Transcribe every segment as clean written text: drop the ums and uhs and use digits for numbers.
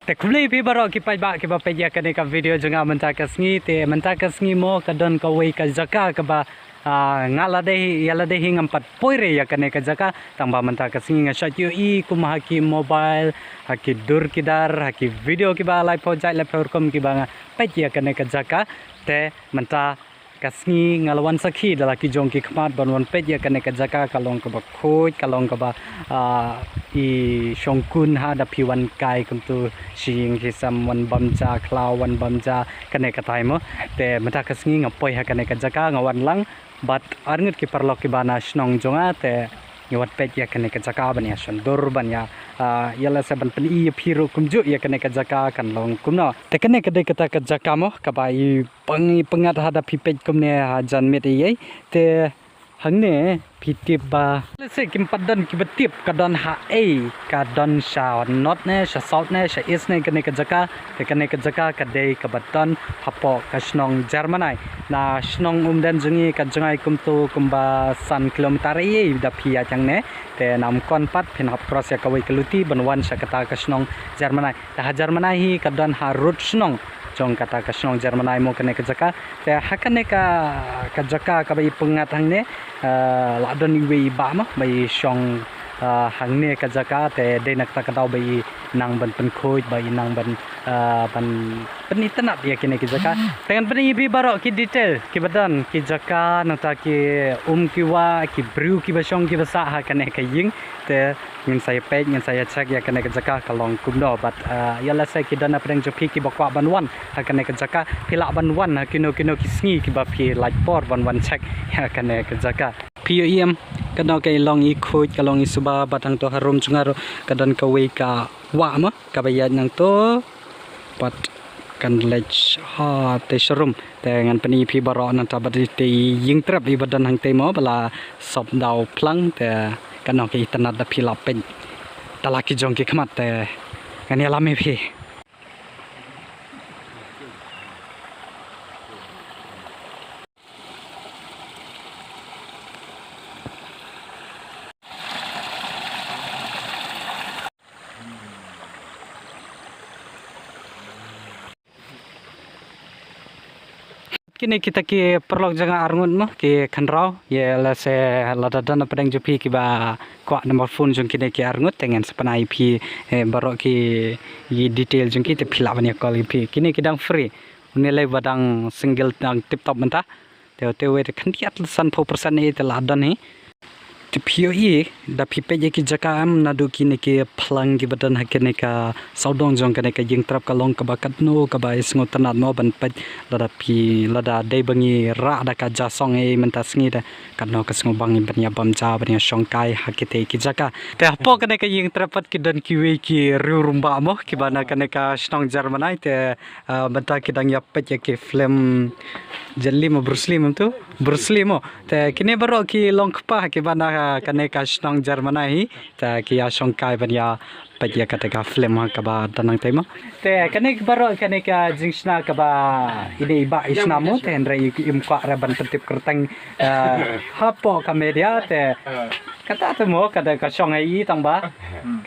แต่คุณเลยพี่บารอคิดไปบ้าคิดว่าไปยากันในกับวิดีโอจังอามันตากสงีแต่มันตากสงีโมกัดอนกวยกับจักรกับงาลาเดยาลาเดหิงempat poin ya kan ke jaka tambah mentah ke singa shot UI kum haki mobile haki dur kidar haki video ki ba live project live program ki ba pe ya kan ke jaka te mentah kasngi ngalawan sakhi dala ki jong ki khmat banwan pe ya kan ke jaka kalong ke ba khoj kalong ke ba I shongkun ha da piwan kai kum tu sing ki sam wan bamja klawan bamja kan ke tai mo te mentah kasngi ngapoi ha kan ke jaka ngawan lang but arngut ki parlok ki bana snong jonga te nyawat pet ya kene ka jaka ban ya shondur ban ya yala se ban pni phiru kumju ya kene ka jaka kan long kumno te kene ka de ka ka jaka mo ka bai pengat hada pipet kumne ha jan met ye te hangne pitip ba se kim padan ki betip kadon ha e kadon sha not ne sha south ne sha east ne kene ka jaka te kene ka jaka ka de ka baton hapo ka snong germanai na snong umdan jungi ka jangai kumtu kumba san kilometer ye da phia changne te nam kon pat phin hap cross ya ka wai kaluti banwan sha kata ka snong germanai ta germanai hi kadon ha root snong jong kata ka snong germanai mo kene ka jaka te hakane ka jaka ka bai pungat hangne la don iwe ba ma bai shong hangne ka jaka te de nak ta ka dau bai nang ban pen khoi bai nang ban ban itanap ya kene ki jaka tengan pen ibi baro ki detail ki badan ki jaka nata ki ki wa ki bru ki basong ki basa ha kene ka ying te ngin saya page ngin saya check ya kene ka jaka kalong kumno but yala sai ki dana preng jopi ki bakwa banwan ha kene ka jaka pila banwan ha kino ki sngi ki ba phi like por banwan check ya kene ka jaka POEM kadang kai long I khoj kalong I suba batang to harum chungaro kadang ka we ka wa ma ka bayan nang to pat kan lech ha te shrum te ngan pani phi baro nan ta badi te ying trap I badan hang te mo bala sop dau plang te kanong ki tanat da phi la pen tala ki jong ki khmat te kan ya lami phi kini kita ki perlok jangan arngun mo ki khanrau ye la se la dadan pedang jupi ki ba kwa nomor phone jong kini ki arngut tengen sepanai pi barok ki yi detail jong ki te phila bania call pi kini ki dang free nilai badang single dang tip top mentah te we te khantiat san 4% e te la dan hi te POE da pipe je ki jaka am na du kini ki phlang ki badan ha kini ka saudong jong kene ka jing trap ka long ka bakat no ka ba isngo tanat no ban pat lada pi lada dei bangi ra da ka ja song e menta sngi da kan no ka sngo bangi banya bamja banya shongkai ha ki te ki jaka te apo kene ka jing trapat ki dan ki we ki ru rumba mo ki bana kene ka snong germanai te menta ki dang ya pet ki film jelly mo Bruce Lee mo te kini baro ki long pa ki bana kane ka snong germanai ta ki ya shongkai banya pajya kata ka film ka ba tanang tema te kane baro kane ka jingsna ka ba ini ba isna mo te ndrai im kwa raban pentip kertang hapo ka media te kata tu mo kata ka shong ai tang ba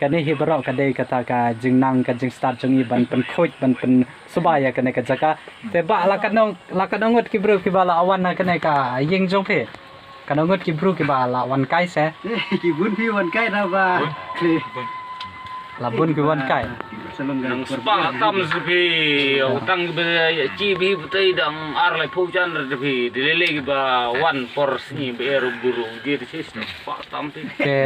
kane hi baro kade kata ka jingnang ka jing start jong I ban pen khoj ban pen subaya kane ka jaka te ba la kanong ngot ki bro ki bala awan na kane ka ying jong phe kanong ngot ki bro ki bala wan kai se ki bun pi wan kai na ba labun ki wan kai nang spa tam sepi utang be chi bi butai dang ar lai phu chan re bi dilele ki ba one por sni be ru guru di system spa tam ti ke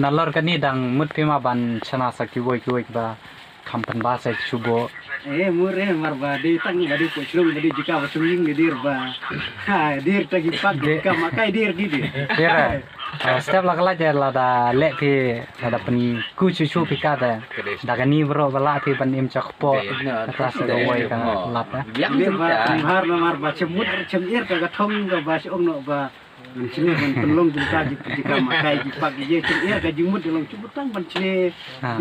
nalor kani dang mut pi ma ban chana sakki woi ba kampan ba sai chubo mure marba di tang badi ko shrum badi jika wasung dir ba ha dir tagi pak ka makai dir di Kira step la je la da le pi la da pen ku chu pi ka da kani bro bala pi pan im chak po ta se do woi ka lat dir ba har marba chemut chemir ka thong ga ba ong no ba Cini ban pelong jika makai jipak je cini ka jimut dalam cubutang ban cini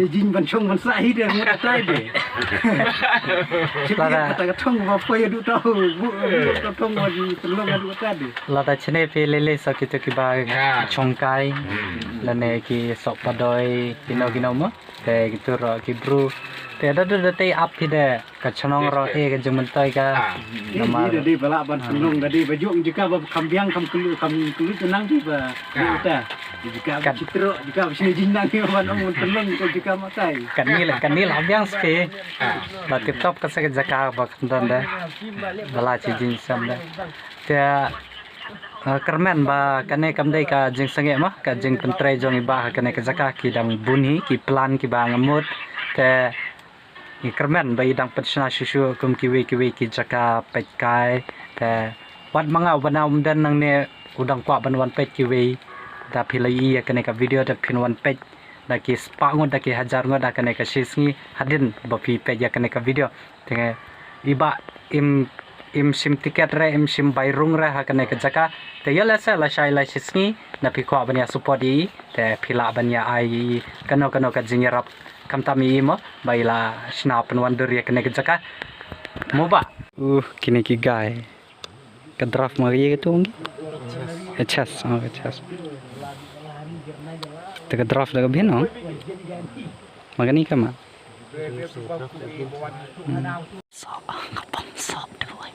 jin ban chong ban sai dia mut tai be. Cini kata thong ba poi du tahu bu thong ba di pelong adu tadi. Lata cini pe lele sakit ki ba chongkai lane ki sok padoi kino mo te gitu ro ki bru แต่ถ้าดูเตะอัพที่เด้กับชนองเราเอกันจึงมันต่อยกัน Ini dah di balak ban sulung dah di baju jika kambiang kam kelu tenang di ba. Kita jika citro jika sini jinang ni ban om tenang jika makai. กันนี่แหละยังสเปเราติดท็อปก็สักจะกาบักตันเด้เวลาจีจิงซ้ำเด้แต่kermen ba kane kam dai ka jing sange ma ka jing pentre jong iba kane ka jaka ki dang bunhi ki plan ki ba ngamut te i kermen ba idang patshna shushu kum ki we ki jaka pet kai te wat manga wana umdan nang ne udang kwa ban wan pet ki we da philai kane ka video da phin wan pet da ki spa ngon da ki hajar ngon da kane ka shisngi hadin ba phi pet ya kane ka video te iba im sim tiket re im sim bayrung re ha kane ka jaka te yala sa la shai la shisngi na phi kwa banya support i te phila banya ai kano ka jingerap kam tami mo baila snap wan dur ya kane ka jaka mo ba kini ki guy ka draft ma ye tu ngi chas te ka draft la bhin no magani kama so ngapam soด้วย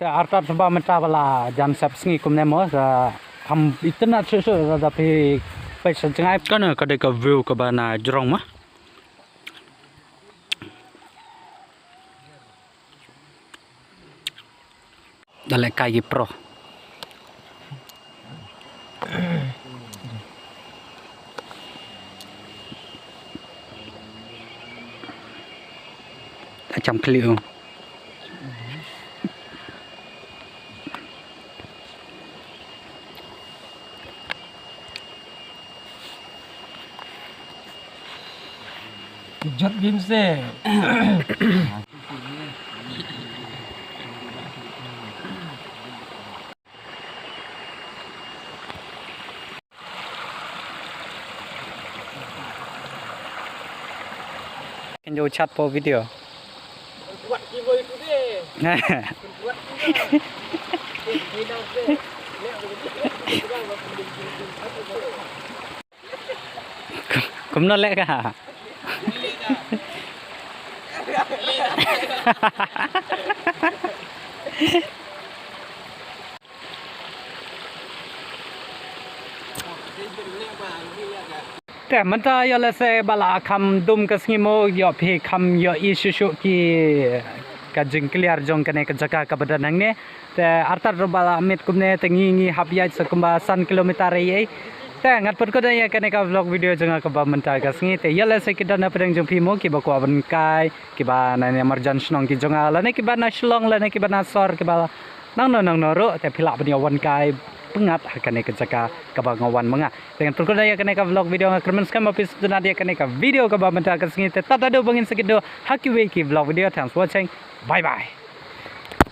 แต่อาร์ตัดสบายมันตาเวลาจันทร์สับสงีกุมเนมอสทำอินเทอร์เน็ตช่วยๆเราไปสนใจก็เนี่ยก็ได้กับวิวกับบานาจรงมะดัลเลกายโปรจำคลิปJod bimse. Can you chat for video? Buat kimo itu deh. Cũng nó lẽ cả.แต่มันจะยอลเซบลาคำดุมกัสงิโมยอเพคำยออิชุชุกีกัจิงเคลียร์จงกันเอกจักรกับดันหังเนี่ยแต่อัตราบลาเม็ดกุมเนี่ยตั้งงี้หับยาสักกุมบาสันกิโลเมตรเร่แต่งัดปนก็ได้ยังกันเอกวล็อกวิดีโอจงกับมันตากัสงี้แต่ยอลเซกิดานประเด็นจงพิโมกิบกว่าบันกายกิบานันยามารจันชนองกิจงอาแล้วเนี่ยกิบานาชลองแล้วเนี่ยกิบานาสอร์กิบานั่งนอรุแต่พิลาบันยาวันกายpengat akan eka jaka kabangawan menga dengan perkara akan eka vlog video ngakermen skam apis duna dia akan eka video kabamenta kasngi tetap ada bangin segido haki weki vlog video thanks for watching bye bye